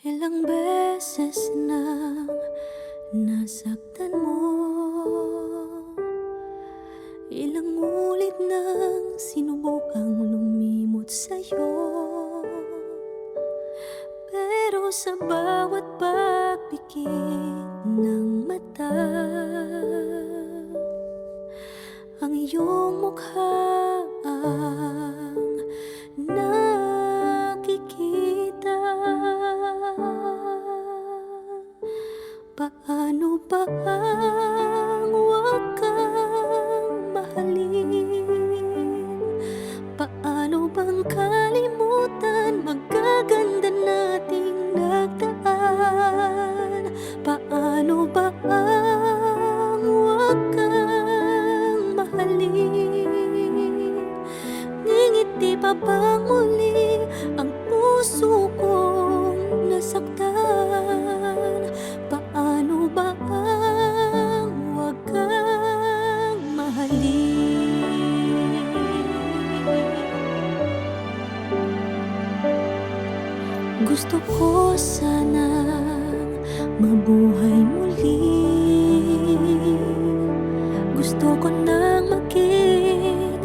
Ilang beses nang nasaktan mo, ilang ulit nang sinubukang lumimot sa'yo. Pero sa bawat pagpikit ng mata, ang iyong mukha ang nakikita. Paano ba ang huwag kang mahalin? Paano bang kalimutan magaganda nating nagdaan? Paano ba ang huwag kang mahalin? Ngingiti pa bang muli ang puso kong nasaktan? Paano ba ang huwag kang mahalin? Gusto ko sanang mabuhay muli. Gusto ko nang maging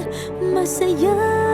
masaya.